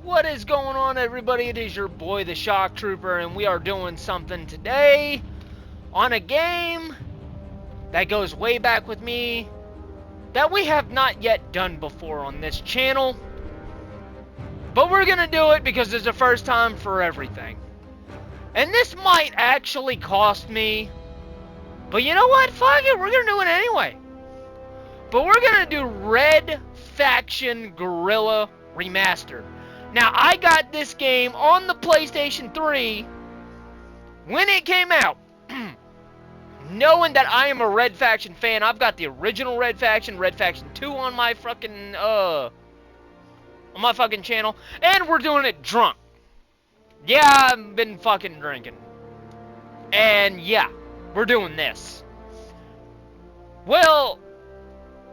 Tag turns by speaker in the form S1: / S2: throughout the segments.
S1: What is going on, everybody? It is your boy, the Shock Trooper, and we are doing something today on a game that goes way back with me that we have not yet done before on this channel. But we're gonna do it because it's the first time for everything. And this might actually cost me, but you know what? Fuck it, we're gonna do it anyway. But we're gonna do Red Faction Guerrilla Remastered. Now, I got this game on the PlayStation 3 when it came out. Knowing that I am a Red Faction fan, I've got the original Red Faction 2 on my fucking, channel. And we're doing it drunk. Yeah, I've been fucking drinking. And yeah, we're doing this. Well,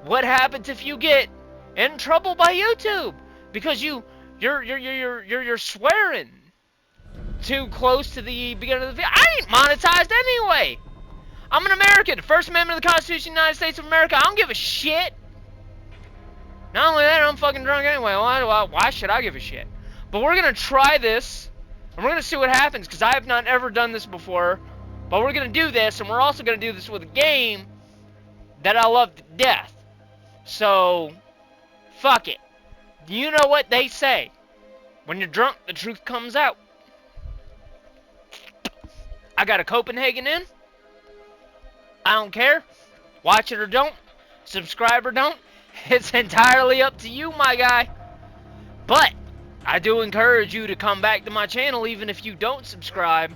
S1: what happens if you get in trouble by YouTube? Because you're swearing too close to the beginning of the video. I ain't monetized anyway. I'm an American. First Amendment of the Constitution of the United States of America. I don't give a shit. Not only that, I'm fucking drunk anyway. Why should I give a shit? But we're gonna try this, and we're gonna see what happens, because I have not ever done this before. But we're gonna do this, and we're also gonna do this with a game that I love to death. So, fuck it. You know what they say? When you're drunk, the truth comes out. I got a Copenhagen in. I don't care. Watch it or don't. Subscribe or don't. It's entirely up to you, my guy. But I do encourage you to come back to my channel, even if you don't subscribe,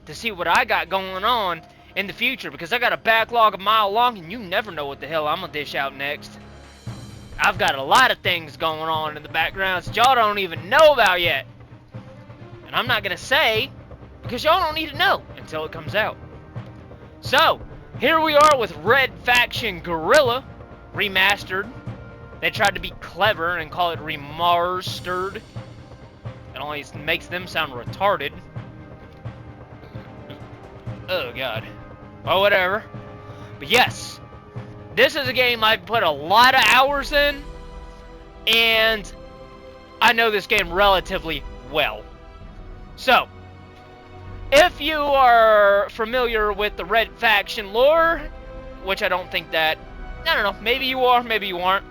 S1: to see what I got going on in the future. Because I got a backlog a mile long, and you never know what the hell I'm going to dish out next. I've got a lot of things going on in the background that y'all don't even know about yet. And I'm not going to say, because y'all don't need to know until it comes out. So, here we are with Red Faction Guerrilla Remastered. They tried to be clever and call it Re-Mars-tered. It only makes them sound retarded. Oh, God. Well, whatever. But yes, this is a game I've put a lot of hours in, and I know this game relatively well. So, if you are familiar with the Red Faction lore, which I don't think that, I don't know, maybe you are, maybe you aren't.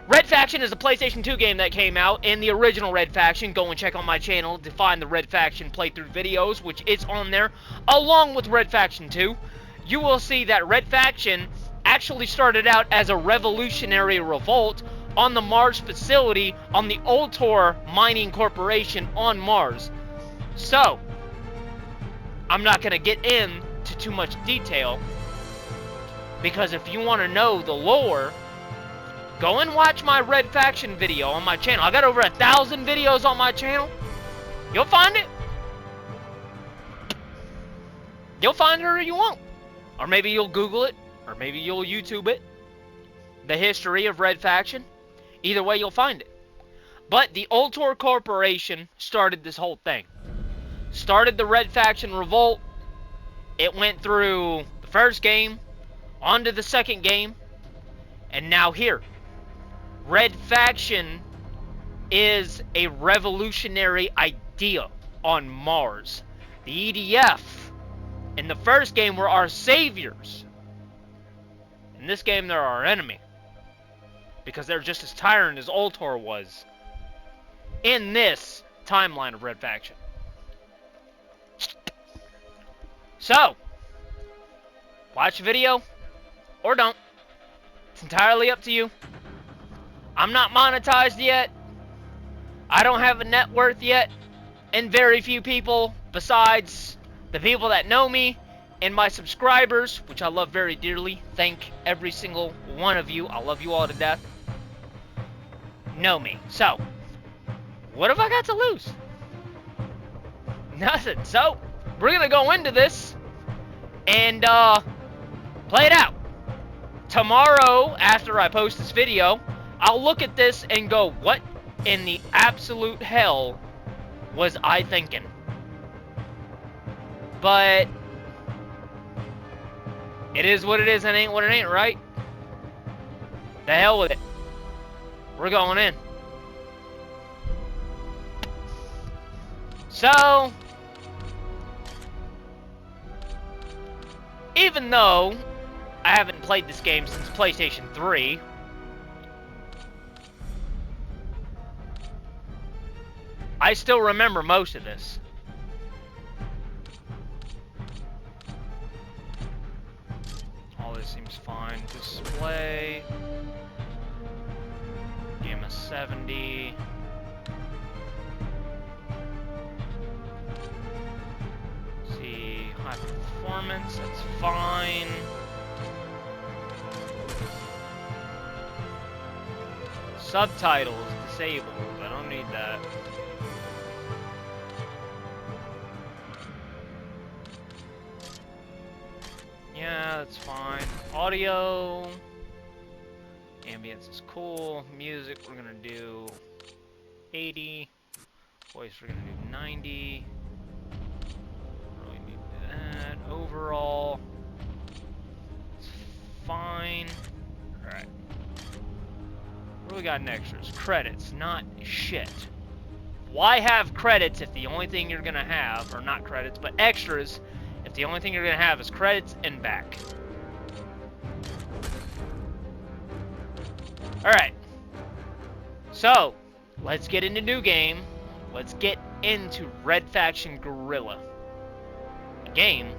S1: Red Faction is a PlayStation 2 game that came out in the original Red Faction. Go and check on my channel to find the Red Faction playthrough videos, which is on there, along with Red Faction 2. You will see that Red Faction actually started out as a revolutionary revolt on the Mars facility on the Ultor Mining Corporation on Mars. So, I'm not going to get into too much detail, because if you want to know the lore, go and watch my Red Faction video on my channel. I got over 1,000 videos on my channel. You'll find it. You'll find it or you won't. Or maybe you'll Google it, or maybe you'll YouTube it. The history of Red Faction. Either way, you'll find it. But the Ultor Corporation started this whole thing. Started the Red Faction revolt. It went through the first game, onto the second game, and now here. Red Faction is a revolutionary idea on Mars. The EDF in the first game were our saviors. In this game, they're our enemy, because they're just as tyrant as Ultor was in this timeline of Red Faction. So, watch the video, or don't. It's entirely up to you. I'm not monetized yet. I don't have a net worth yet. And very few people, besides the people that know me and my subscribers, which I love very dearly, thank every single one of you, I love you all to death, know me. So, what have I got to lose? Nothing. So, we're going to go into this and play it out. Tomorrow, after I post this video, I'll look at this and go, what in the absolute hell was I thinking? But it is what it is and ain't what it ain't, right? The hell with it. We're going in. So, even though I haven't played this game since PlayStation 3, I still remember most of this. All this seems fine. Display. Gamma 70. See, high performance, that's fine. Subtitles disabled, I don't need that. Yeah, that's fine. Audio. Ambience is cool. Music, we're gonna do 80. Voice, we're gonna do 90. Really need that. Overall, it's fine. Alright. What do we got in extras? Credits, not shit. Why have credits if the only thing you're gonna have, or not credits, but extras, if the only thing you're gonna have is credits and back? Alright. So, let's get into new game. Let's get into Red Faction Guerrilla. A game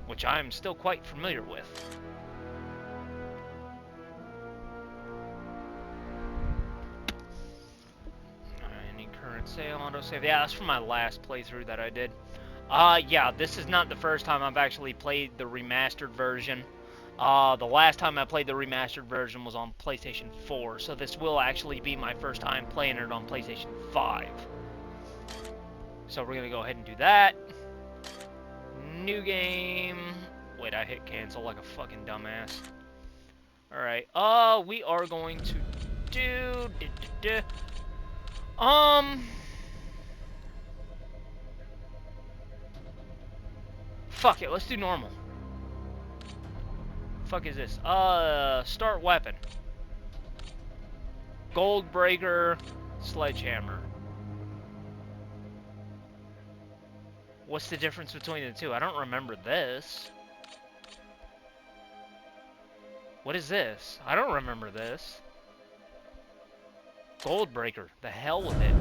S1: which I'm still quite familiar with. Any current sale, autosave. Yeah, that's from my last playthrough that I did. Yeah, this is not the first time I've actually played the remastered version. The last time I played the remastered version was on PlayStation 4, so this will actually be my first time playing it on PlayStation 5. So we're gonna go ahead and do that. New game. Wait, I hit cancel like a fucking dumbass. Alright, we are going to do... Fuck it, let's do normal. Fuck is this? Start weapon. Gold breaker, sledgehammer. What's the difference between the two? I don't remember this. What is this? I don't remember this. Gold breaker. The hell with it.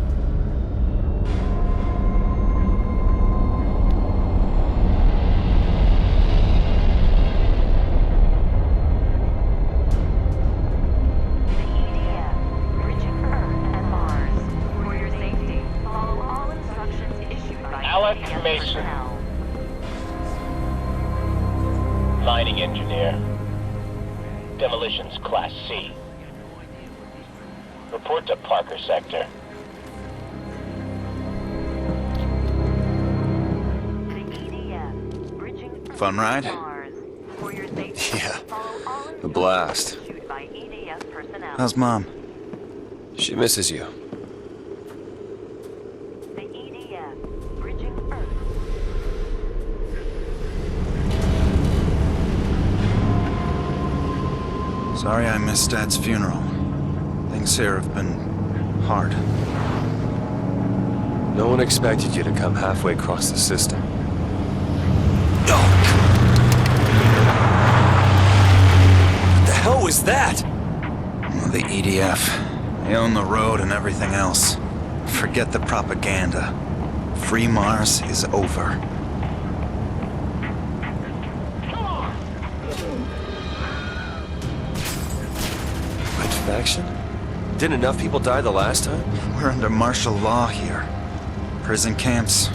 S2: Mining engineer. Demolitions Class C. Report to Parker Sector.
S3: Fun ride? Yeah, a blast. How's Mom? She misses you. Sorry I missed Dad's funeral. Things here have been hard.
S4: No one expected you to come halfway across the system.
S3: What the hell was that? Well, the EDF. They own the road and everything else. Forget the propaganda. Free Mars is over.
S4: Faction? Didn't enough people die the last time?
S3: We're under martial law here. Prison camps,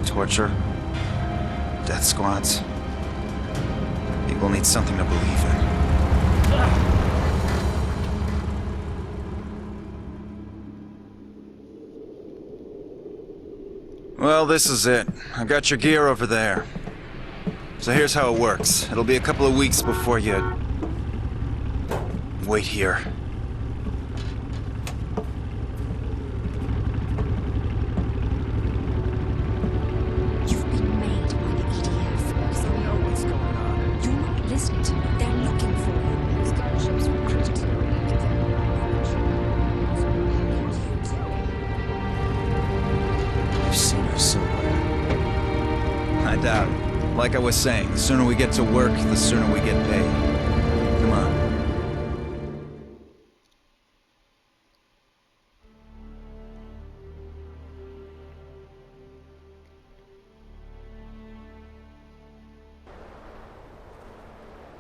S3: torture, death squads. People need something to believe in. Well, this is it. I got your gear over there. So here's how it works. It'll be a couple of weeks before you... wait here.
S5: You've been made by the EDF. So they know what's going on. You're not listening to me. They're looking for you. These gunships were critical.
S3: I've seen out. Like I was saying, the sooner we get to work, the sooner we get paid. Come on.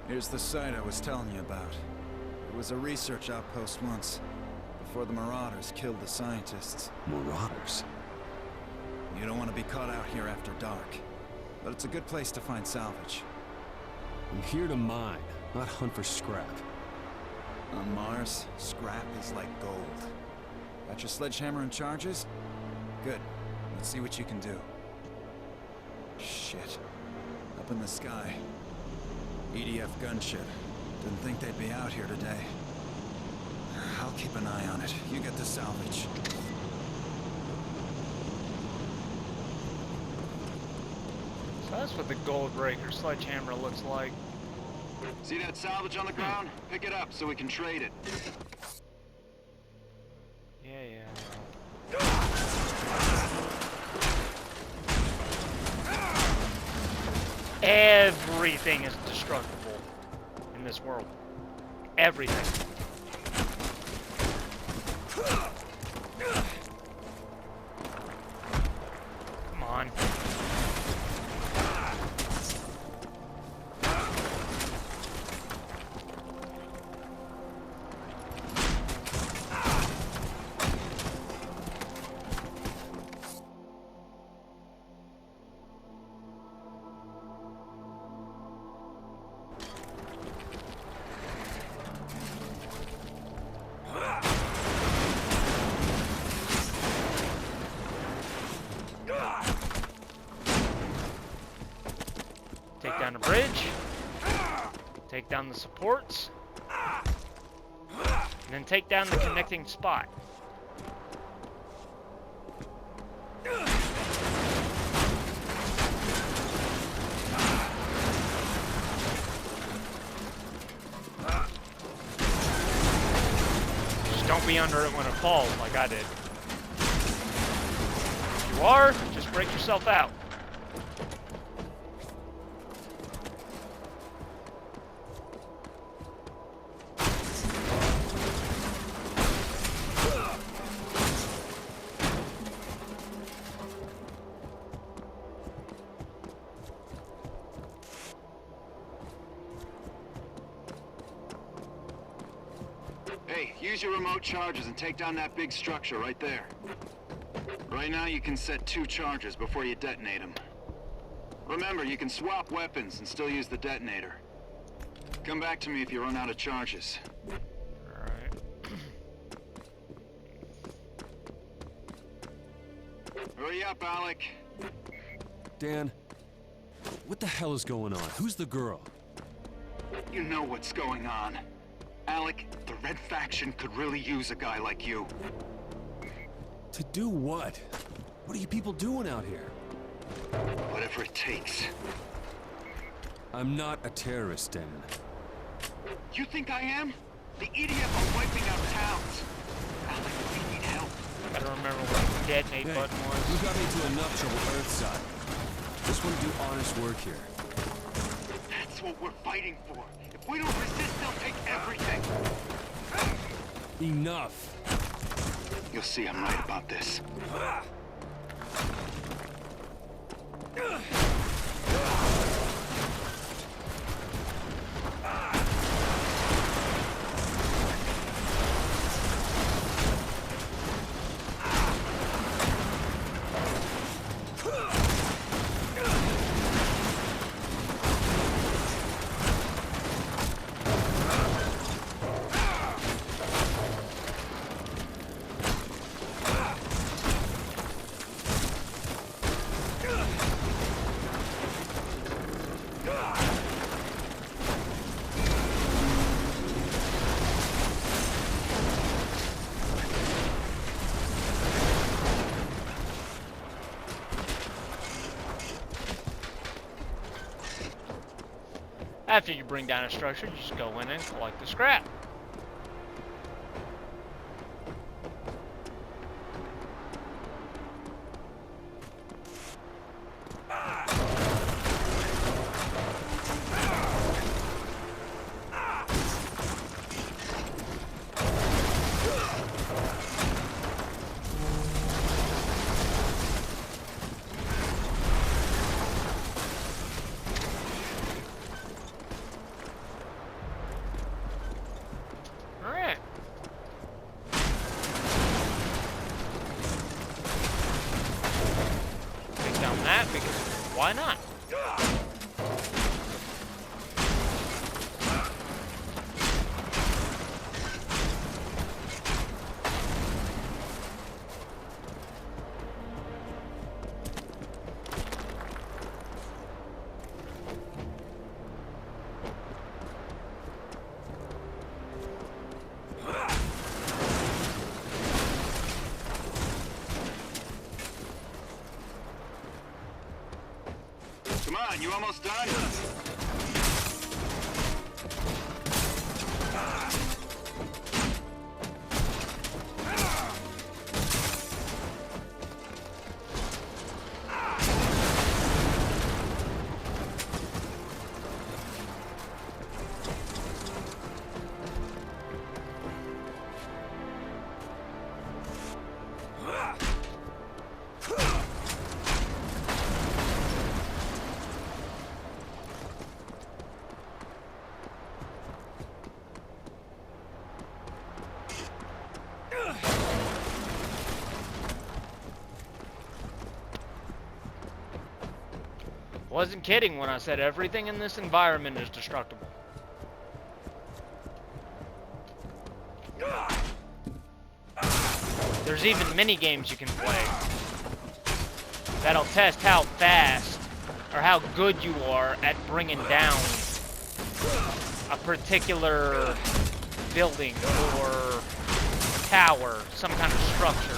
S3: Here's the site I was telling you about. It was a research outpost once, before the Marauders killed the scientists.
S4: Marauders?
S3: You don't want to be caught out here after dark, but it's a good place to find salvage.
S6: I'm here to mine, not hunt for scrap.
S3: On Mars, scrap is like gold. Got your sledgehammer and charges? Good. Let's see what you can do. Shit. Up in the sky. EDF gunship. Didn't think they'd be out here today. I'll keep an eye on it. You get the salvage.
S1: So that's what the Gold Breaker sledgehammer looks like.
S7: See that salvage on the ground? Pick it up so we can trade it.
S1: Yeah. Everything is destructible in this world. Everything. Come on. Take down the bridge, take down the supports, and then take down the connecting spot. Just don't be under it when it falls like I did. If you are, just break yourself out.
S7: Hey, use your remote charges and take down that big structure right there. Right now you can set 2 charges before you detonate them. Remember, you can swap weapons and still use the detonator. Come back to me if you run out of charges.
S1: Alright.
S7: Hurry up, Alec.
S6: Dan, what the hell is going on? Who's the girl?
S7: You know what's going on. Alec, the Red Faction could really use a guy like you.
S6: To do what? What are you people doing out here?
S7: Whatever it takes.
S6: I'm not a terrorist, Dan.
S7: You think I am? The EDF are wiping out towns. Alec, we need help.
S1: Gotta remember what the detonate
S6: Hey,
S1: button
S6: you
S1: was.
S6: got me into enough trouble Earthside. Just want to do honest work here.
S7: That's what we're fighting for. If we don't resist, they'll take everything.
S6: Enough!
S7: You'll see I'm right about this.
S1: After you bring down a structure, you just go in and collect the scrap. that because why not?
S7: Come on, you almost done?
S1: Wasn't kidding when I said everything in this environment is destructible. There's even mini games you can play that'll test how fast or how good you are at bringing down a particular building or tower, some kind of structure.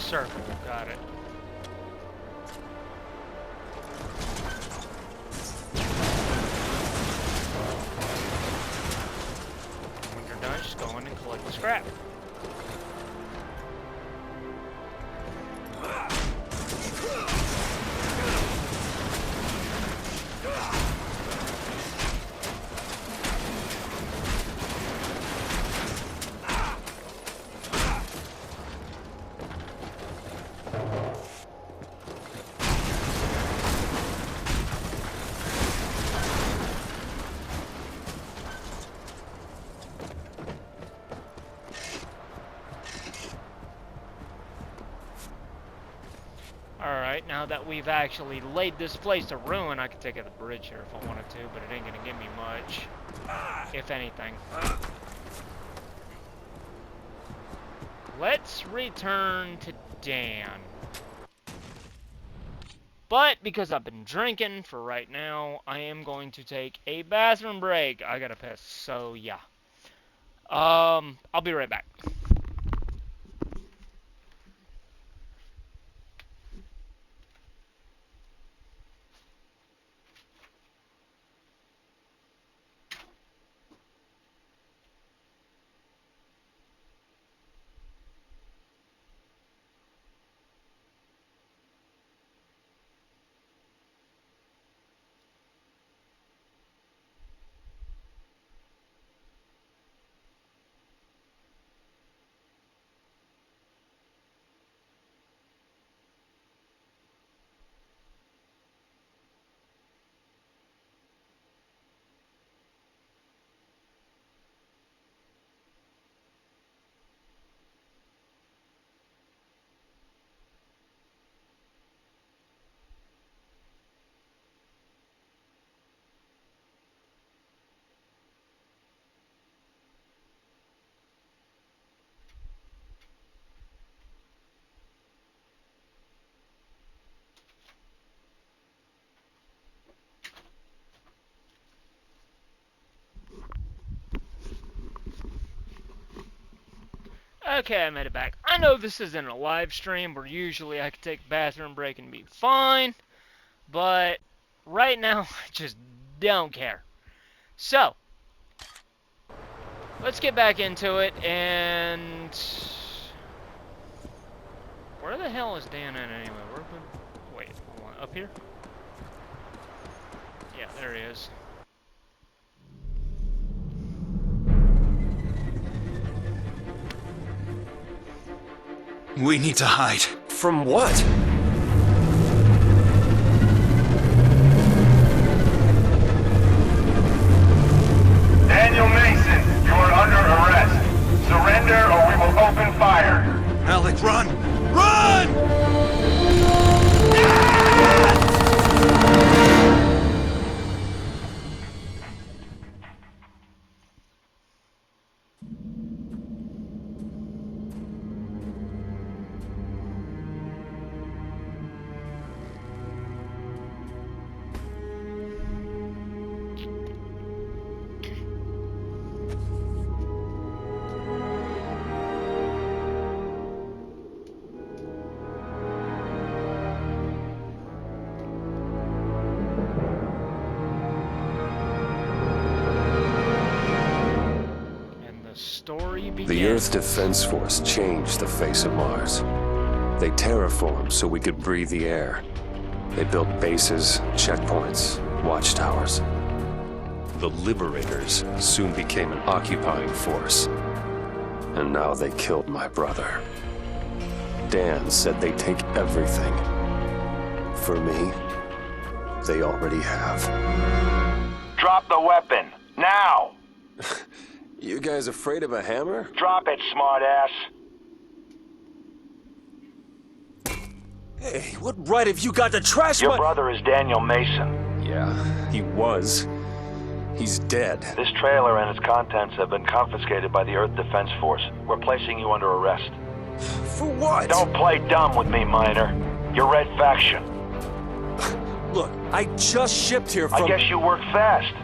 S1: Circle, got it. When you're done, just go in and collect the scrap. Alright, now that we've actually laid this place to ruin, I could take out the bridge here if I wanted to, but it ain't gonna give me much, if anything. Let's return to Dan. But, because I've been drinking for right now, I am going to take a bathroom break. I gotta piss, so yeah. I'll be right back. Okay, I made it back. I know this isn't a live stream where usually I could take a bathroom break and be fine, but right now I just Don't care. So, let's get back into it, and... Where the hell is Dan at anyway? Wait, hold on. Up here? Yeah, there he is.
S3: We need to hide.
S4: From what?
S8: Daniel Mason, you are under arrest. Surrender or we will open fire.
S3: Alec, run! Run!
S1: Story begins.
S4: The Earth Defense Force changed the face of Mars. They terraformed so we could breathe the air. They built bases, checkpoints, watchtowers. The Liberators soon became an occupying force. And now they killed my brother. Dan said they'd take everything. For me, they already have.
S8: Drop the weapon, now!
S4: You guys afraid of a hammer?
S8: Drop it, smartass.
S4: Hey, what right have you got to trash
S8: Your
S4: my—
S8: brother is Daniel Mason.
S4: Yeah, he was. He's dead.
S8: This trailer and its contents have been confiscated by the Earth Defense Force. We're placing you under arrest.
S4: For what?
S8: Don't play dumb with me, Miner. You're Red Faction.
S4: Look, I just shipped here from—
S8: I guess you work fast.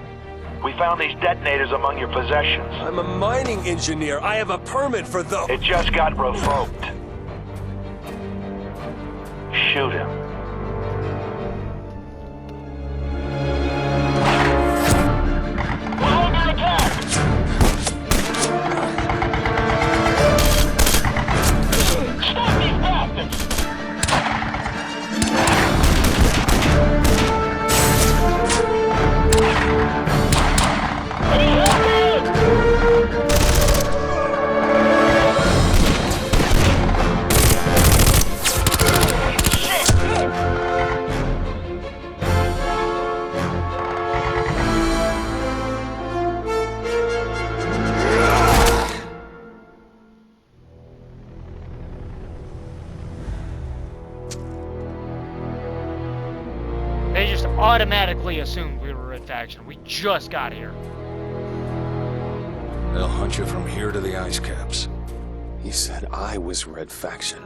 S8: We found these detonators among your possessions.
S4: I'm a mining engineer. I have a permit for those.
S8: It just got revoked. Shoot him. We're under attack! Stop these bastards!
S1: They just automatically assumed we were Red Faction. We just got here.
S3: They'll hunt you from here to the ice caps.
S4: He said I was Red Faction.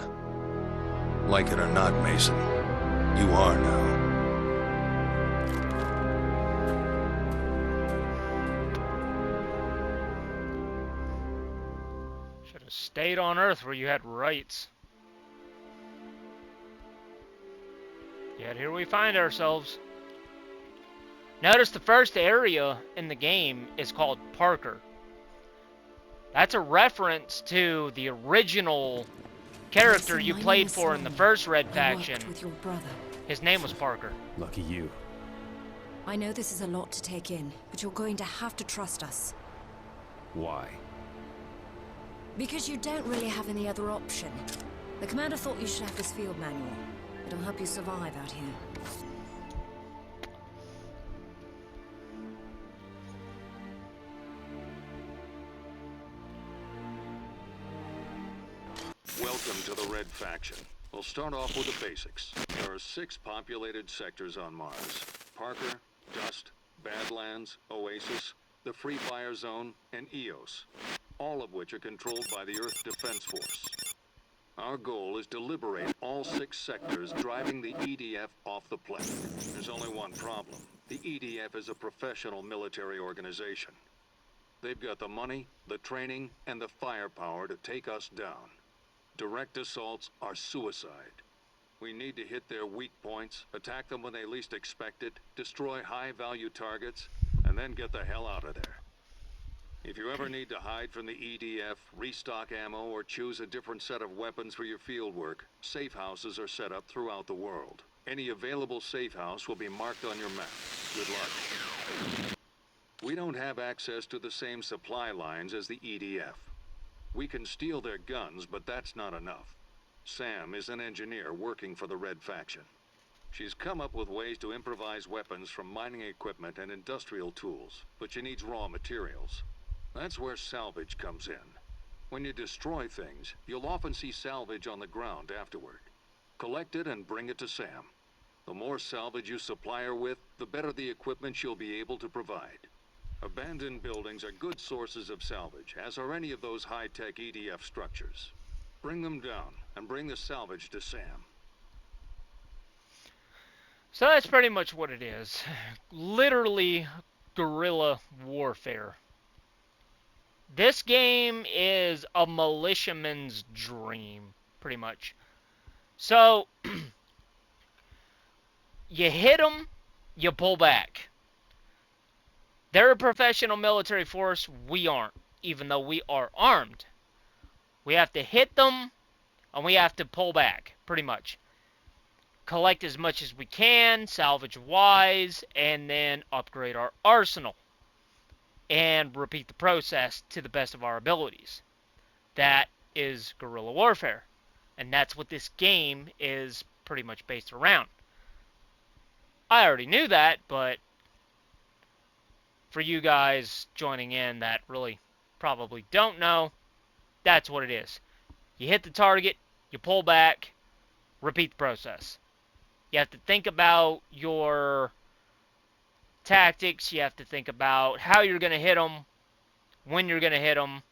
S3: Like it or not, Mason, you are now.
S1: Should have stayed on Earth where you had rights. Yet here we find ourselves. Notice the first area in the game is called Parker. That's a reference to the original character you played for in the first Red Faction.
S5: With your brother.
S1: His name was Parker.
S6: Lucky you.
S5: I know this is a lot to take in, but you're going to have to trust us.
S6: Why?
S5: Because you don't really have any other option. The commander thought you should have this field manual. It'll help you survive out here.
S9: Welcome to the Red Faction. We'll start off with the basics. There are 6 populated sectors on Mars. Parker, Dust, Badlands, Oasis, the Free Fire Zone, and Eos. All of which are controlled by the Earth Defense Force. Our goal is to liberate all 6 sectors, driving the EDF off the planet. There's only one problem. The EDF is a professional military organization. They've got the money, the training, and the firepower to take us down. Direct assaults are suicide. We need to hit their weak points, attack them when they least expect it, destroy high-value targets, and then get the hell out of there. If you ever need to hide from the EDF, restock ammo, or choose a different set of weapons for your fieldwork, safe houses are set up throughout the world. Any available safe house will be marked on your map. Good luck. We don't have access to the same supply lines as the EDF. We can steal their guns, but that's not enough. Sam is an engineer working for the Red Faction. She's come up with ways to improvise weapons from mining equipment and industrial tools, but she needs raw materials. That's where salvage comes in. When you destroy things, you'll often see salvage on the ground afterward. Collect it and bring it to Sam. The more salvage you supply her with, the better the equipment she'll be able to provide. Abandoned buildings are good sources of salvage, as are any of those high-tech EDF structures. Bring them down, and bring the salvage to Sam.
S1: So that's pretty much what it is. Literally guerrilla warfare. This game is a militiaman's dream, pretty much. So, you hit them, you pull back. They're a professional military force, we aren't, even though we are armed. We have to hit them, and we have to pull back, pretty much. Collect as much as we can, salvage-wise, and then upgrade our arsenal. And repeat the process to the best of our abilities. That is guerrilla warfare. And that's what this game is pretty much based around. I already knew that, but for you guys joining in that really probably don't know, that's what it is. You hit the target, you pull back, repeat the process. You have to think about your tactics, you have to think about how you're going to hit them, when you're going to hit them,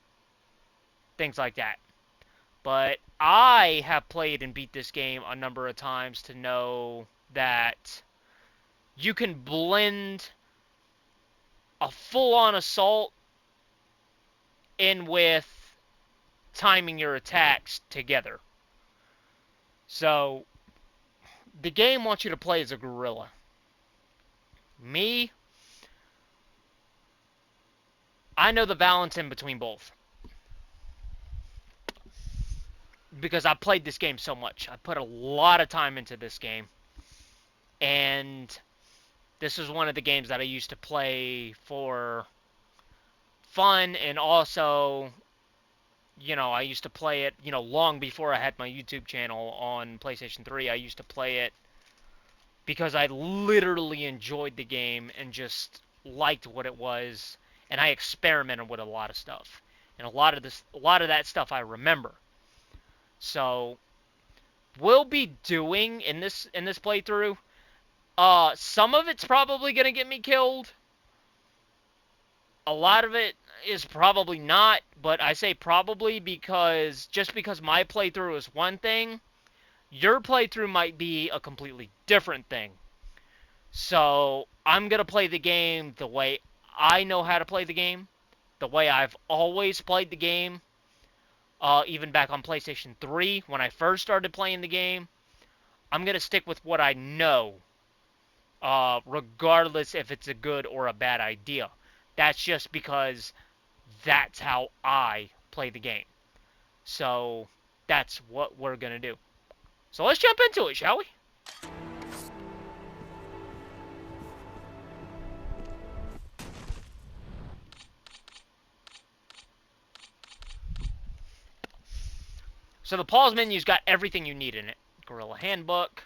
S1: things like that. But I have played and beat this game a number of times to know that you can blend a full-on assault in with timing your attacks together. So, the game wants you to play as a guerrilla. Me, I know the balance in between both. Because I played this game so much. I put a lot of time into this game. And this is one of the games that I used to play for fun, and also, you know, I used to play it, you know, long before I had my YouTube channel on PlayStation 3. I used to play it because I literally enjoyed the game and just liked what it was, and I experimented with a lot of stuff. And a lot of that stuff I remember. So, we'll be doing in this playthrough, some of it's probably going to get me killed. A lot of it is probably not, but I say probably because just because my playthrough is one thing, your playthrough might be a completely different thing. So, I'm going to play the game the way I know how to play the game, the way I've always played the game, even back on PlayStation 3 when I first started playing the game. I'm going to stick with what I know, regardless if it's a good or a bad idea. That's just because that's how I play the game. So, that's what we're going to do. So, let's jump into it, shall we? So, the pause menu's got everything you need in it. Guerrilla Handbook,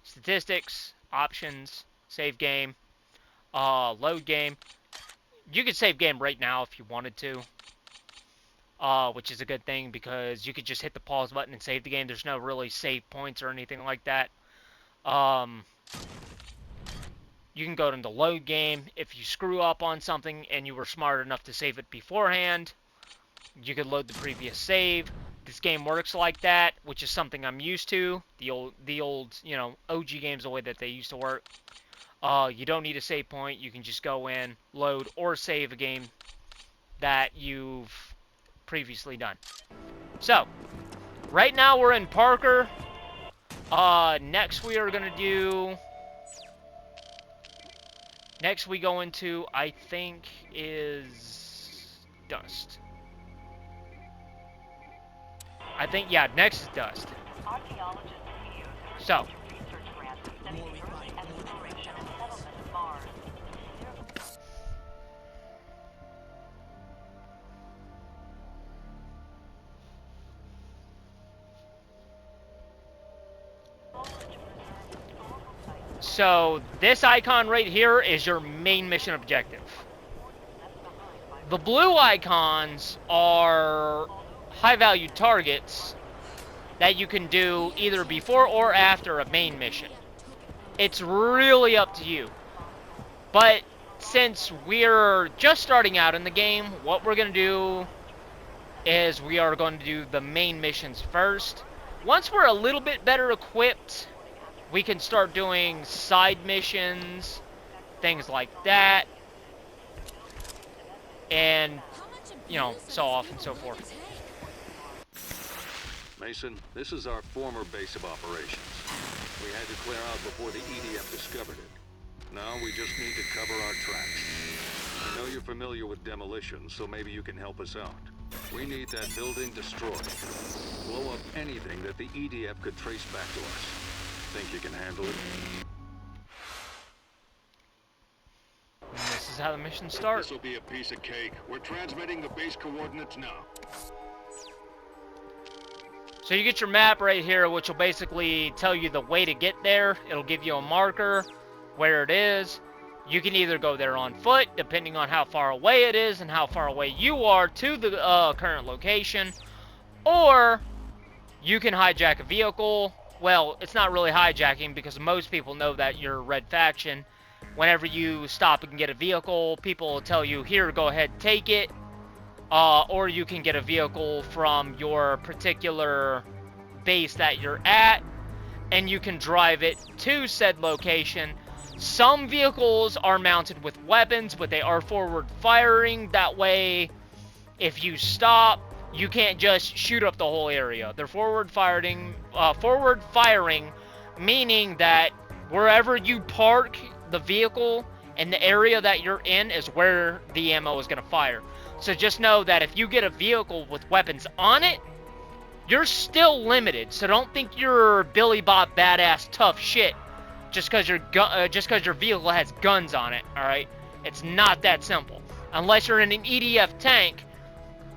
S1: statistics, options, save game, load game. You could save game right now if you wanted to, which is a good thing because you could just hit the pause button and save the game. There's no really save points or anything like that. You can go into load game. If you screw up on something and you were smart enough to save it beforehand, you could load the previous save. This game works like that, which is something I'm used to. The old, you know, OG games the way that they used to work. You don't need a save point. You can just go in, load, or save a game that you've previously done. So, right now we're in Parker. Next we are gonna do... Next we go into, I think, is... Dust. I think, yeah, next is Dust. So. So, this icon right here is your main mission objective. The blue icons are high-value targets that you can do either before or after a main mission. It's really up to you. But since we're just starting out in the game, what we're going to do is we are going to do the main missions first. Once we're a little bit better equipped, we can start doing side missions, things like that, and, you know, so off and so forth.
S9: Mason, this is our former base of operations. We had to clear out before the EDF discovered it. Now we just need to cover our tracks. I know you're familiar with demolition, so maybe you can help us out. We need that building destroyed. Blow up anything that the EDF could trace back to us. Think you can handle it?
S1: And this is how the mission starts.
S7: This will be a piece of cake. We're transmitting the base coordinates now.
S1: So you get your map right here, which will basically tell you the way to get there. It'll give you a marker where it is. You can either go there on foot, depending on how far away it is and how far away you are to the current location, or you can hijack a vehicle. Well, it's not really hijacking because most people know that you're Red Faction. Whenever you stop and get a vehicle, people will tell you, here, go ahead, take it. Or you can get a vehicle from your particular base that you're at, and you can drive it to said location. Some vehicles are mounted with weapons, but they are forward firing. That way, if you stop, you can't just shoot up the whole area. They're forward firing, meaning that wherever you park the vehicle and the area that you're in is where the ammo is going to fire. So just know that if you get a vehicle with weapons on it, you're still limited. So don't think you're Billy Bob badass tough shit just because your vehicle has guns on it. All right, it's not that simple. Unless you're in an EDF tank,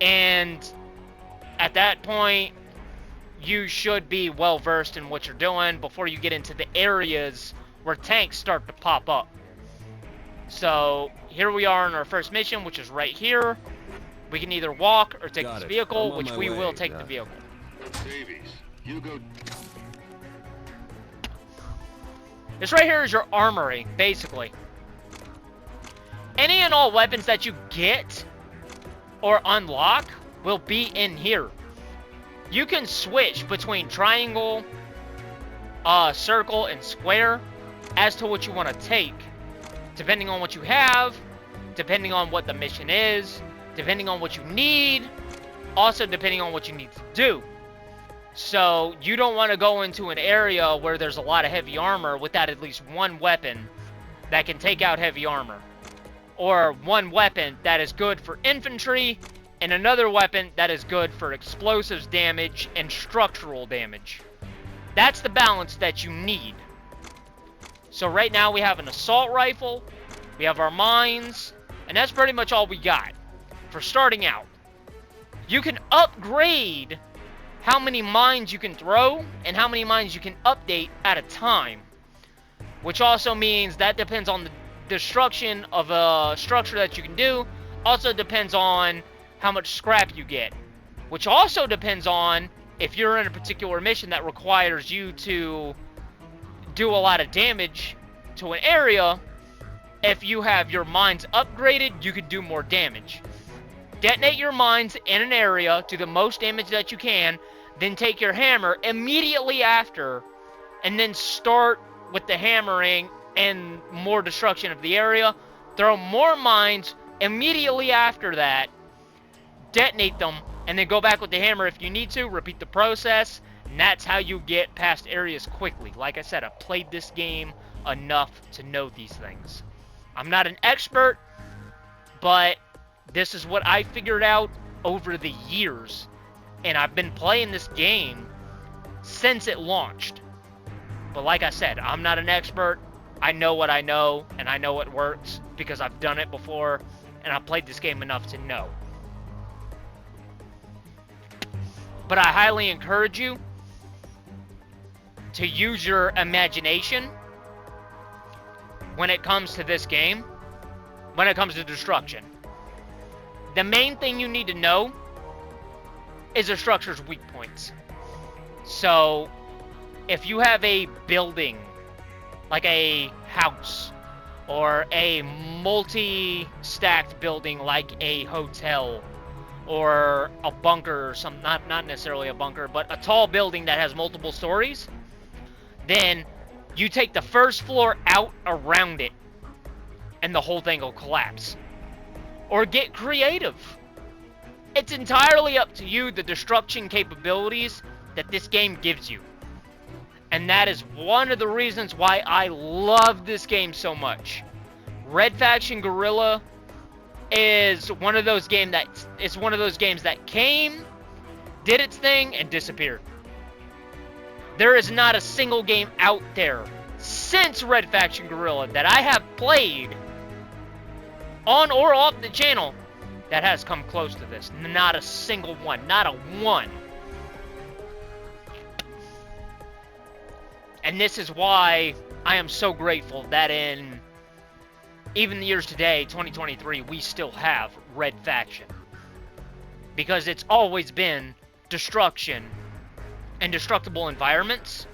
S1: and at that point, you should be well versed in what you're doing before you get into the areas where tanks start to pop up. So here we are in our first mission, which is right here. We can either walk or take this vehicle, which we will take the vehicle.
S7: Davies, you go.
S1: This right here is your armory, basically. Any and all weapons that you get or unlock will be in here. You can switch between triangle, circle, and square as to what you want to take, depending on what you have, depending on what the mission is, depending on what you need, also depending on what you need to do. So you don't want to go into an area where there's a lot of heavy armor without at least one weapon that can take out heavy armor, or one weapon that is good for infantry and another weapon that is good for explosives damage and structural damage. That's the balance that you need. So right now we have an assault rifle, we have our mines, and that's pretty much all we got for starting out. You can upgrade how many mines you can throw and how many mines you can update at a time, which also means that depends on the destruction of a structure that you can do. Also depends on how much scrap you get, which also depends on if you're in a particular mission that requires you to do a lot of damage to an area. If you have your mines upgraded, you can do more damage. Detonate your mines in an area, do the most damage that you can, then take your hammer immediately after, and then start with the hammering and more destruction of the area. Throw more mines immediately after that, detonate them, and then go back with the hammer if you need to, repeat the process, And that's how you get past areas quickly. Like I said, I've played this game enough to know these things. I'm not an expert, but this is what I figured out over the years. And I've been playing this game since it launched. But like I said, I'm not an expert. I know what I know, and I know what works because I've done it before, and I've played this game enough to know. But I highly encourage you to use your imagination when it comes to this game, when it comes to destruction. The main thing you need to know is a structure's weak points. So, if you have a building, like a house, or a multi-stacked building like a hotel, or a bunker, or some, not necessarily a bunker, but a tall building that has multiple stories, then you take the first floor out around it, and the whole thing will collapse. Or get creative. It's entirely up to you, the destruction capabilities that this game gives you. And that is one of the reasons why I love this game so much. Red Faction Guerrilla is one of those games that came, did its thing, and disappeared. There is not a single game out there since Red Faction Guerrilla that I have played on or off the channel that has come close to this. Not a single one. Not a one. And this is why I am so grateful that in even the years today, 2023, we still have Red Faction. Because it's always been destruction and destructible environments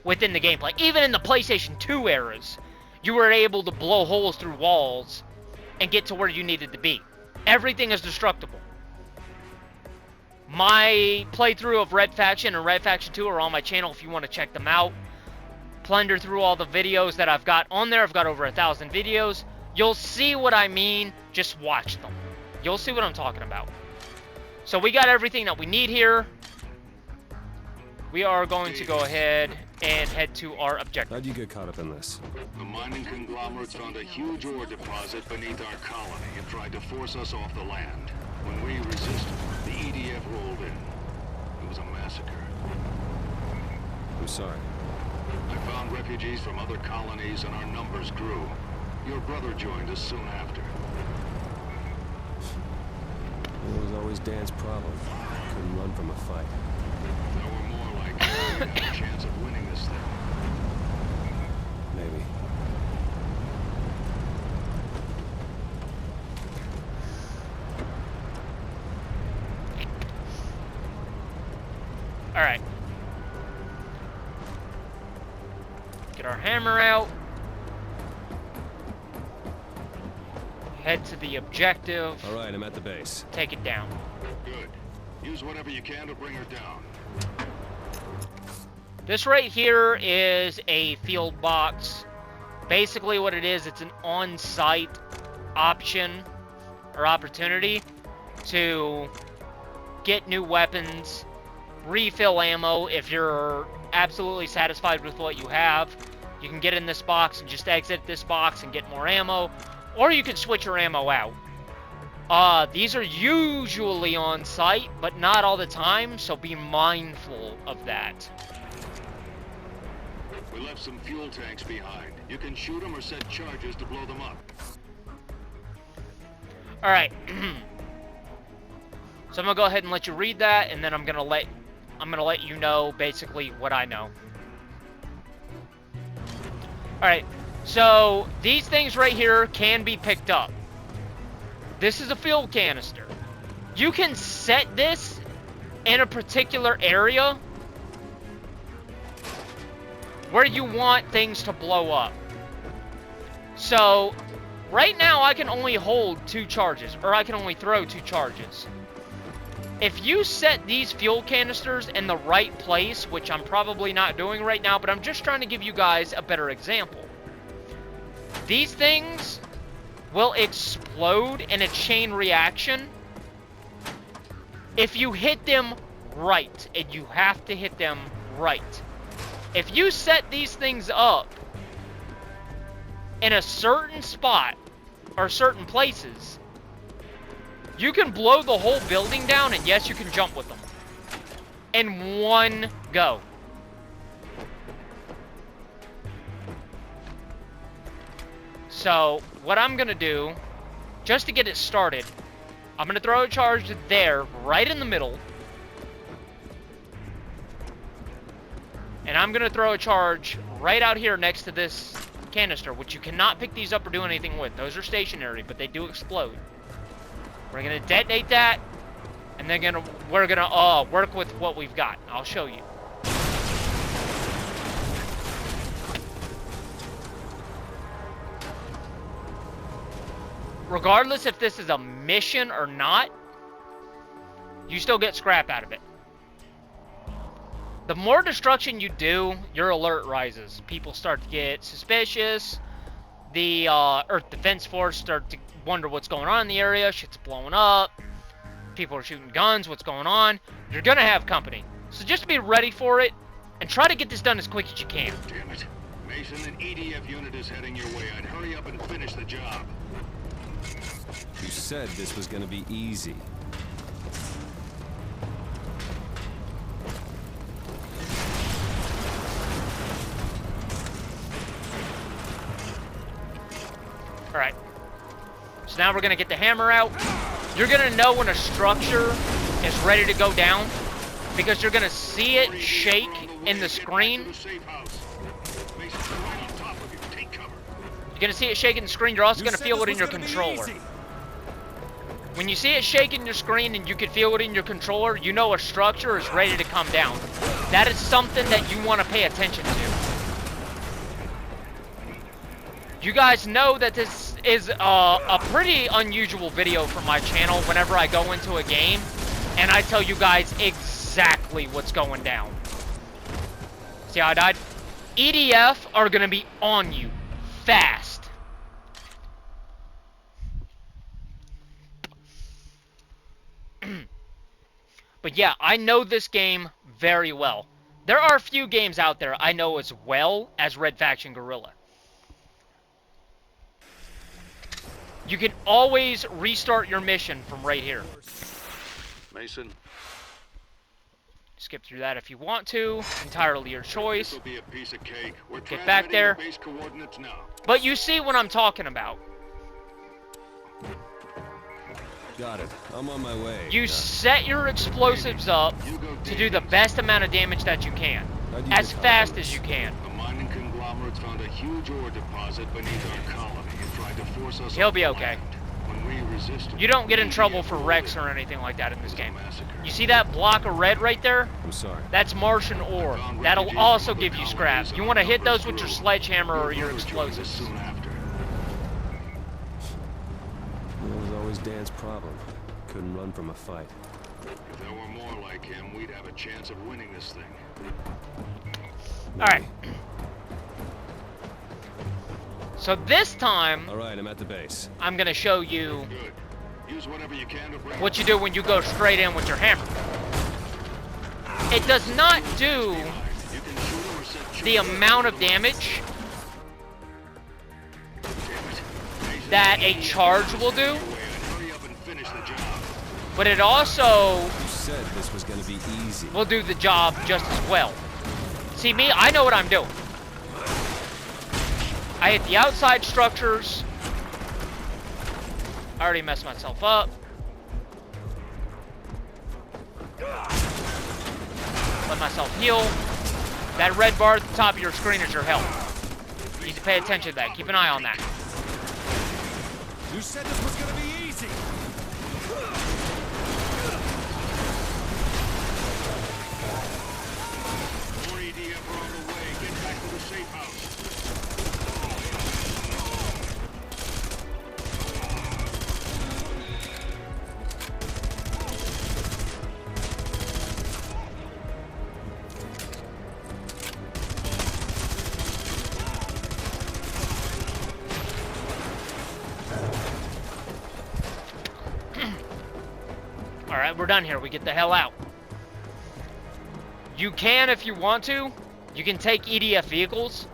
S1: within the gameplay. Even in the PlayStation 2 eras, you were able to blow holes through walls and get to where you needed to be. Everything is destructible. My playthrough of Red Faction and Red Faction 2 are on my channel if you want to check them out. Plunder through all the videos that I've got on there. I've got over 1,000 videos. You'll see what I mean. Just watch them. You'll see what I'm talking about. So we got everything that we need here. We are going to go ahead and head to our objective.
S6: How'd you get caught up in this?
S8: The mining conglomerates found a huge ore deposit beneath our colony and tried to force us off the land. When we resisted, the EDF rolled in. It was a massacre.
S6: I'm sorry.
S8: I found refugees from other colonies and our numbers grew. Your brother joined us soon after.
S6: It was always Dan's problem. Couldn't run from a fight.
S8: There were more like we had a chance of winning this thing.
S6: Maybe.
S1: Alright. Get our hammer out. Head to the objective.
S6: Alright, I'm at the base.
S1: Take it down.
S8: Good. Use whatever you can to bring her down.
S1: This right here is a field box. Basically what it is, it's an on-site option or opportunity to get new weapons, refill ammo. If you're absolutely satisfied with what you have, you can get in this box and just exit this box and get more ammo, or you can switch your ammo out. These are usually on site, but not all the time, so be mindful of that.
S8: We left some fuel tanks behind. You can shoot them or set charges to blow them up.
S1: Alright. So I'm gonna go ahead and let you read that, and then I'm gonna let you know basically what I know. Alright, so these things right here can be picked up. This is a fuel canister. You can set this in a particular area where you want things to blow up. So, right now I can only hold 2 charges, or I can only throw 2 charges. If you set these fuel canisters in the right place, which I'm probably not doing right now, but I'm just trying to give you guys a better example. These things will explode in a chain reaction if you hit them right, and you have to hit them right. If you set these things up in a certain spot or certain places, you can blow the whole building down, and yes, you can jump with them in one go. So, what I'm gonna do, just to get it started, I'm gonna throw a charge there, right in the middle. And I'm gonna throw a charge right out here next to this canister, which you cannot pick these up or do anything with. Those are stationary, but they do explode. We're gonna detonate that, and then we're gonna work with what we've got. I'll show you. Regardless if this is a mission or not, you still get scrap out of it. The more destruction you do, your alert rises. People start to get suspicious. The Earth Defense Force start to wonder what's going on in the area. Shit's blowing up. People are shooting guns. What's going on? You're gonna have company. So just be ready for it, and try to get this done as quick as you can.
S8: Damn it. Mason, an EDF unit is heading your way. I'd hurry up and finish the job.
S6: You said this was gonna be easy.
S1: Alright. So now we're going to get the hammer out. You're going to know when a structure is ready to go down, because you're going to see it shake in the screen. You're going to see it shake in the screen. You're also going to feel it in your controller. When you see it shake in your screen and you can feel it in your controller, you know a structure is ready to come down. That is something that you want to pay attention to. You guys know that this is a pretty unusual video for my channel whenever I go into a game and I tell you guys exactly what's going down. See how I died? EDF are going to be on you fast. But yeah, I know this game very well. There are a few games out there I know as well as Red Faction Guerrilla. You can always restart your mission from right here.
S9: Mason.
S1: Skip through that if you want to. Entirely your choice.
S8: This will be a piece of cake. We're
S1: Get back there.
S8: base coordinates now.
S1: But you see what I'm talking about.
S6: Got it. I'm on my way.
S1: You set your explosives up to do the best amount of damage that you can. As fast as you can.
S8: The mining conglomerates found a huge ore deposit beneath our colony and tried to force us
S1: He'll
S8: off
S1: be
S8: the
S1: okay.
S8: land. When we resisted,
S1: You don't get in trouble for
S8: EDF
S1: wrecks
S8: rolled
S1: or anything like that in this
S8: in.
S1: game.
S8: Massacre.
S1: You see that block of red right there?
S6: I'm sorry.
S1: That's Martian ore. That'll also give you scrap. You want to hit those with your sledgehammer or your explosives.
S8: Soon after.
S6: That was always Dan's problem. Couldn't run from a fight.
S8: If there were more like him, we'd have a chance of winning this thing.
S1: Alright. So this time,
S6: All right, I'm at the base.
S1: I'm going to show you
S8: Good. Use whatever you can to bring
S1: what you do when you go straight in with your hammer. It does not do
S8: you can shoot or set
S1: the amount of damage that a charge will do,
S8: hurry up and finish the job.
S1: but it also
S6: You said this was gonna be easy.
S1: will do the job just as well. See me, I know what I'm doing. I hit the outside structures. I already messed myself up. Let myself heal. That red bar at the top of your screen is your health. You need to pay attention to that. Keep an eye on that.
S6: You said this was gonna be easy.
S8: More EDF are on the way. Get back to the safe house.
S1: Alright, we're done here. We get the hell out. You can, if you want to, you can take EDF vehicles,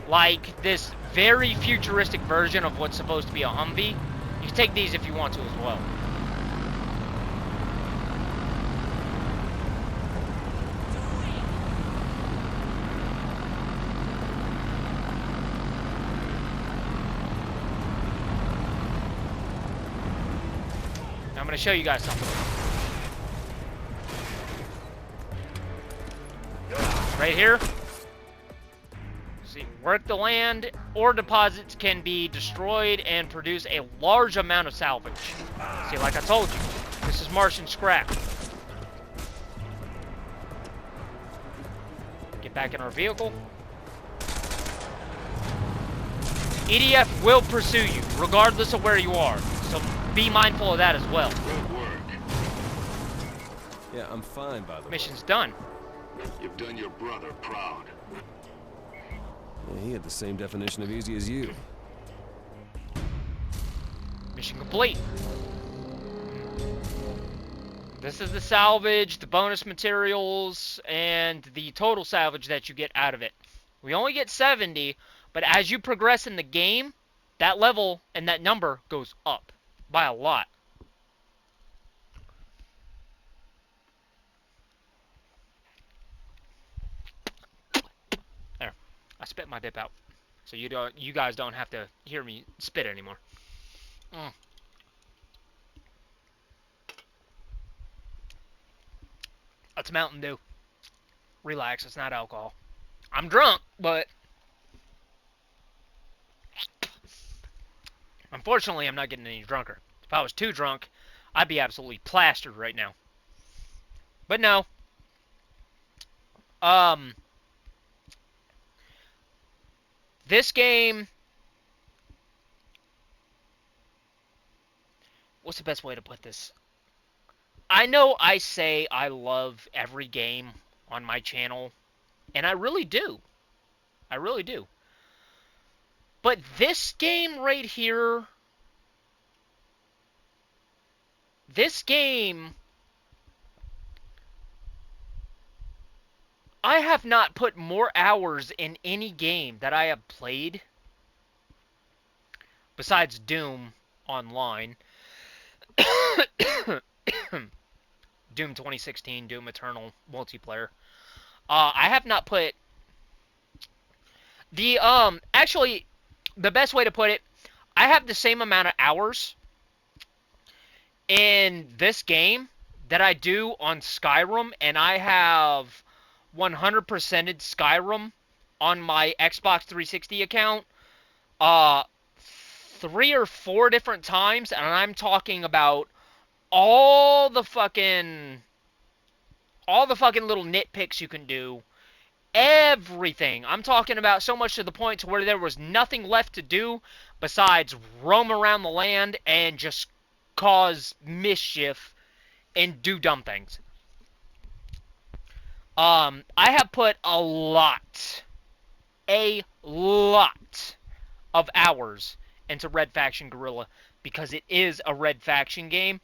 S1: like this very futuristic version of what's supposed to be a Humvee. You can take these if you want to as well. Now I'm going to show you guys something. Right here. See, work the land. Ore deposits can be destroyed and produce a large amount of salvage. See, like I told you, this is Martian scrap. Get back in our vehicle. EDF will pursue you, regardless of where you are. So be mindful of that as well.
S8: Good work.
S6: Yeah, I'm fine, by the way.
S1: Mission's done.
S8: You've done your brother proud.
S6: Yeah, he had the same definition of easy as you.
S1: Mission complete. This is the salvage, the bonus materials, and the total salvage that you get out of it. We only get 70, but as you progress in the game, that level and that number goes up by a lot. There. I spit my dip out. So you guys don't have to hear me spit anymore. That's Mountain Dew. Relax, it's not alcohol. I'm drunk, but unfortunately I'm not getting any drunker. If I was too drunk, I'd be absolutely plastered right now. But no. This game, what's the best way to put this? I know I say I love every game on my channel, and I really do. I really do. But this game right here, this game, I have not put more hours in any game that I have played, besides Doom Online, Doom 2016, Doom Eternal multiplayer. I have not put the actually the best way to put it, I have the same amount of hours in this game that I do on Skyrim, and I have 100%ed Skyrim on my Xbox 360 account 3 or 4 different times, and I'm talking about all the fucking little nitpicks you can do. Everything. I'm talking about so much to the point to where there was nothing left to do besides roam around the land and just cause mischief and do dumb things. I have put a lot of hours into Red Faction Guerrilla because it is a Red Faction game,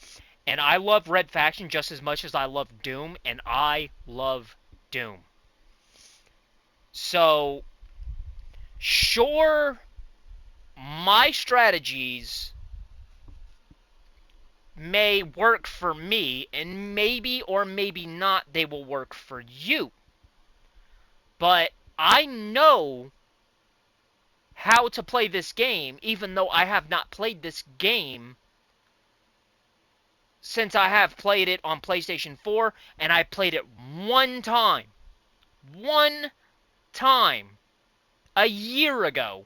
S1: and I love Red Faction just as much as I love Doom, and I love Doom. So, sure, my strategies may work for me, and maybe or maybe not they will work for you. But I know how to play this game, even though I have not played this game since I have played it on PlayStation 4, and I played it one time. One time. A year ago.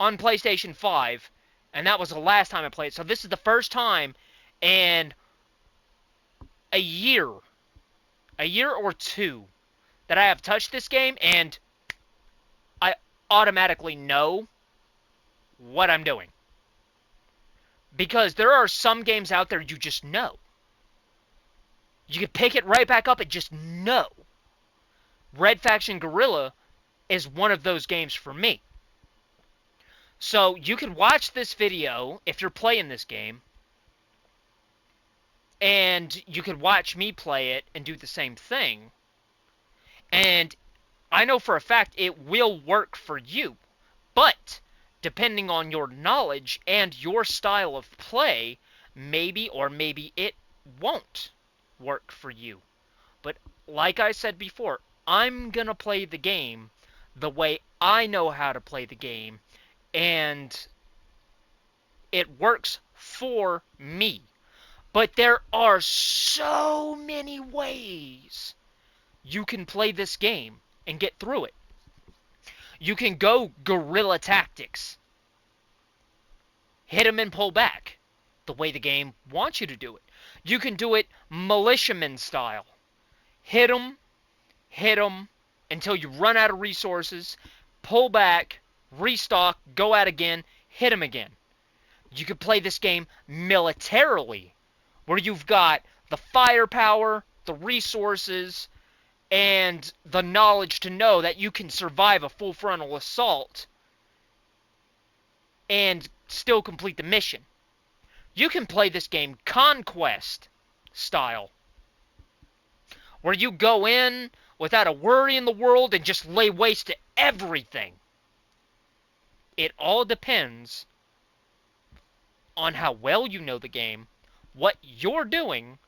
S1: On PlayStation 5. And that was the last time I played it. So this is the first time in a year or two that I have touched this game, and I automatically know what I'm doing. Because there are some games out there you just know. You can pick it right back up and just know. Red Faction Guerrilla is one of those games for me. So you can watch this video if you're playing this game, And you could watch me play it and do the same thing. And I know for a fact it will work for you. But, depending on your knowledge and your style of play, maybe or maybe it won't work for you. But, like I said before, I'm gonna play the game the way I know how to play the game. And it works for me. But there are so many ways you can play this game and get through it. You can go guerrilla tactics. Hit them and pull back, the way the game wants you to do it. You can do it militiaman style. Hit them until you run out of resources, pull back, restock, go out again, hit them again. You can play this game militarily, where you've got the firepower, the resources, and the knowledge to know that you can survive a full frontal assault and still complete the mission. You can play this game conquest style, where you go in without a worry in the world and just lay waste to everything. It all depends on how well you know the game, what you're doing,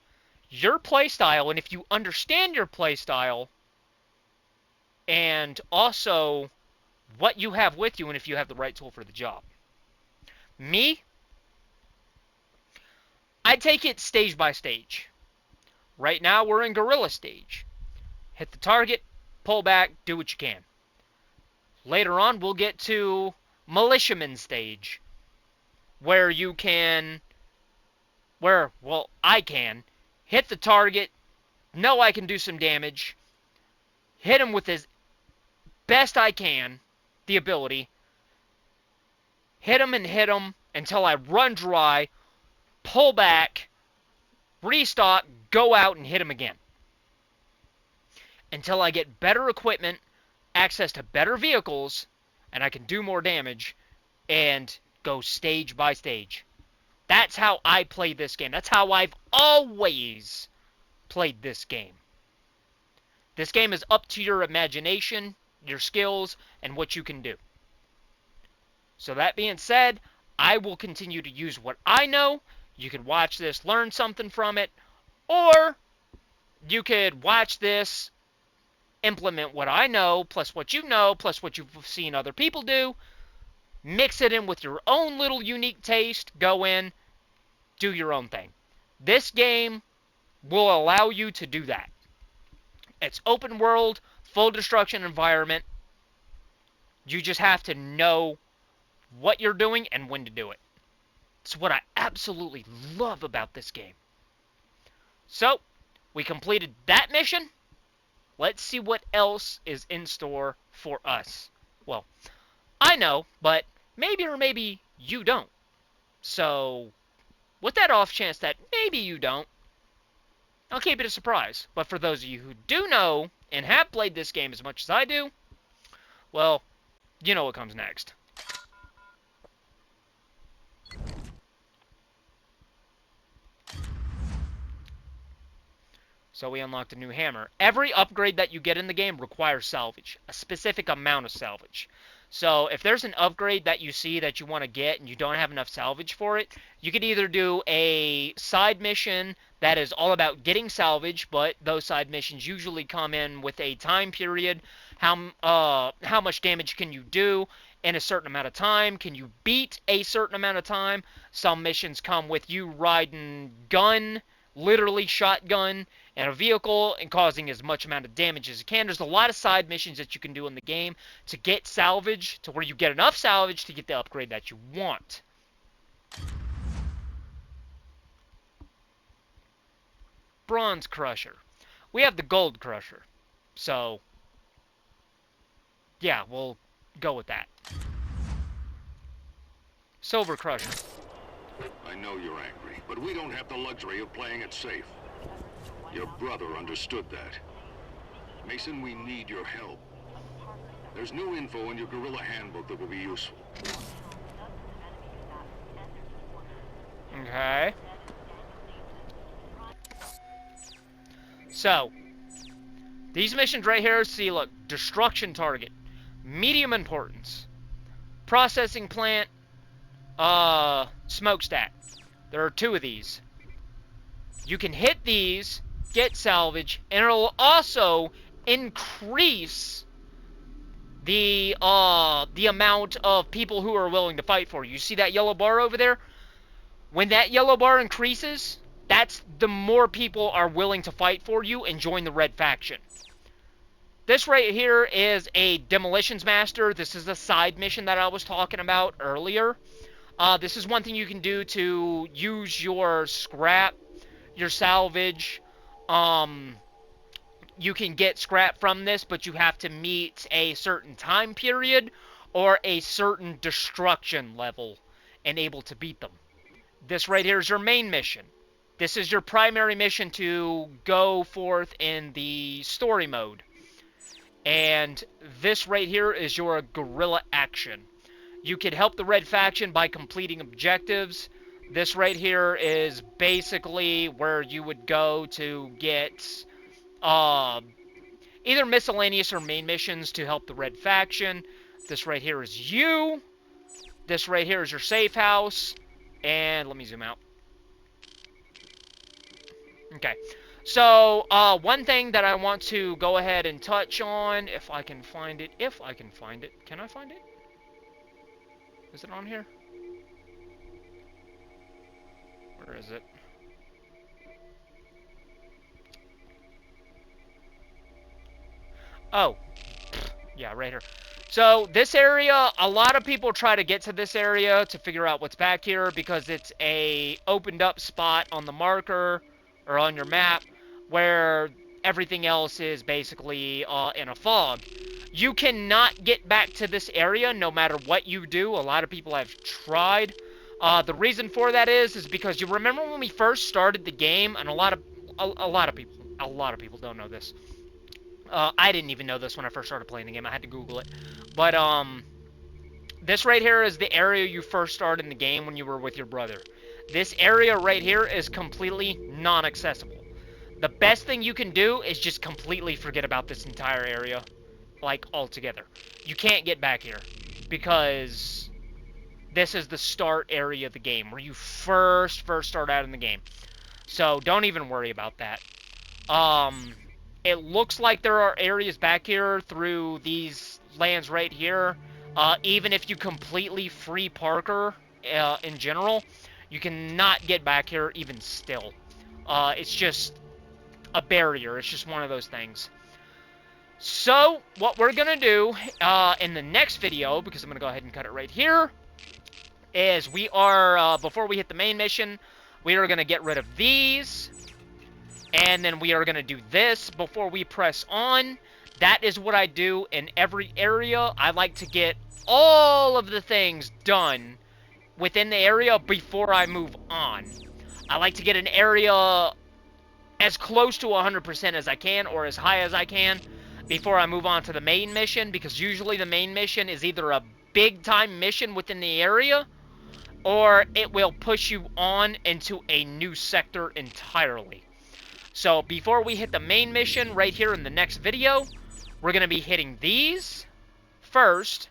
S1: your playstyle, and if you understand your playstyle, and also what you have with you and if you have the right tool for the job. Me, I take it stage by stage. Right now we're in guerrilla stage. Hit the target, pull back, do what you can. Later on we'll get to militiaman stage, where you can, I can, hit the target, know I can do some damage, hit him with as best I can, the ability, hit him until I run dry, pull back, restock, go out and hit him again. Until I get better equipment, access to better vehicles, and I can do more damage, and go stage by stage. That's how I play this game. That's how I've always played this game. This game is up to your imagination, your skills, and what you can do. So that being said, I will continue to use what I know. You can watch this, learn something from it, or you could watch this, implement what I know, plus what you know, plus what you've seen other people do, mix it in with your own little unique taste, go in, do your own thing. This game will allow you to do that. It's open world, full destruction environment. You just have to know what you're doing and when to do it. It's what I absolutely love about this game. So, we completed that mission. Let's see what else is in store for us. Well, I know, but maybe or maybe you don't. So, with that off chance that maybe you don't, I'll keep it a surprise. But for those of you who do know and have played this game as much as I do, well, you know what comes next. So we unlocked a new hammer. Every upgrade that you get in the game requires salvage, a specific amount of salvage. So if there's an upgrade that you see that you want to get and you don't have enough salvage for it, you could either do a side mission that is all about getting salvage, but those side missions usually come in with a time period. How much damage can you do in a certain amount of time? Can you beat a certain amount of time? Some missions come with you riding gun, literally shotgun, and a vehicle and causing as much amount of damage as you can. There's a lot of side missions that you can do in the game to get salvage, to where you get enough salvage to get the upgrade that you want. Bronze Crusher. We have the Gold Crusher. So, yeah, we'll go with that. Silver Crusher.
S8: I know you're angry, but we don't have the luxury of playing it safe. Your brother understood that. Mason, we need your help. There's new info in your Guerrilla Handbook that will be useful.
S1: Okay. So, these missions right here, see, look, destruction target, medium importance, processing plant, smokestack. There are 2 of these. You can hit these, get salvage, and it'll also increase the amount of people who are willing to fight for you. You see that yellow bar over there? When that yellow bar increases, that's the more people are willing to fight for you and join the red faction. This right here is a Demolitions Master. This is a side mission that I was talking about earlier. This is one thing you can do to use your scrap, your salvage. You can get scrap from this, but you have to meet a certain time period or a certain destruction level and able to beat them. This right here is your main mission. This is your primary mission to go forth in the story mode. And this right here is your guerrilla action. You can help the red faction by completing objectives. This right here is basically where you would go to get either miscellaneous or main missions to help the red faction. This right here is you. This right here is your safe house. And let me zoom out. Okay. So, one thing that I want to go ahead and touch on, if I can find it, Can I find it? Is it on here? Where is it? Oh. Yeah, right here. So, this area, a lot of people try to get to this area to figure out what's back here because it's a opened up spot on the marker or on your map where everything else is basically in a fog. You cannot get back to this area no matter what you do. A lot of people have tried. The reason for that is because you remember when we first started the game, and a lot of people don't know this. I didn't even know this when I first started playing the game. I had to Google it. But this right here is the area you first started in the game when you were with your brother. This area right here is completely non-accessible. The best thing you can do is just completely forget about this entire area, like, altogether. You can't get back here, because this is the start area of the game, where you first start out in the game. So, don't even worry about that. It looks like there are areas back here through these lands right here. Even if you completely free Parker, in general, you cannot get back here even still. It's just a barrier. It's just one of those things. So, what we're going to do in the next video, because I'm going to go ahead and cut it right here, is we are, before we hit the main mission, we are going to get rid of these, and then we are going to do this before we press on. That is what I do in every area. I like to get all of the things done within the area before I move on. I like to get an area as close to 100% as I can, or as high as I can, before I move on to the main mission, because usually the main mission is either a big-time mission within the area, or it will push you on into a new sector entirely. So, before we hit the main mission right here in the next video, we're going to be hitting these first,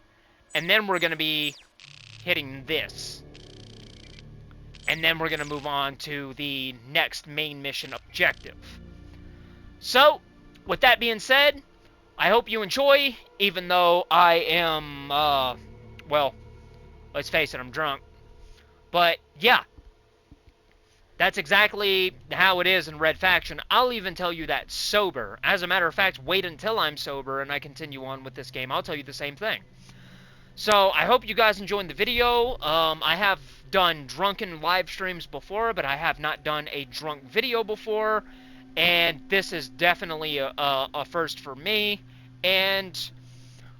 S1: and then we're going to be hitting this. And then we're going to move on to the next main mission objective. So, with that being said, I hope you enjoy, even though I am, well, let's face it, I'm drunk. But, yeah, that's exactly how it is in Red Faction. I'll even tell you that sober. As a matter of fact, wait until I'm sober and I continue on with this game. I'll tell you the same thing. So, I hope you guys enjoyed the video. I have done drunken live streams before, but I have not done a drunk video before. And this is definitely a first for me. And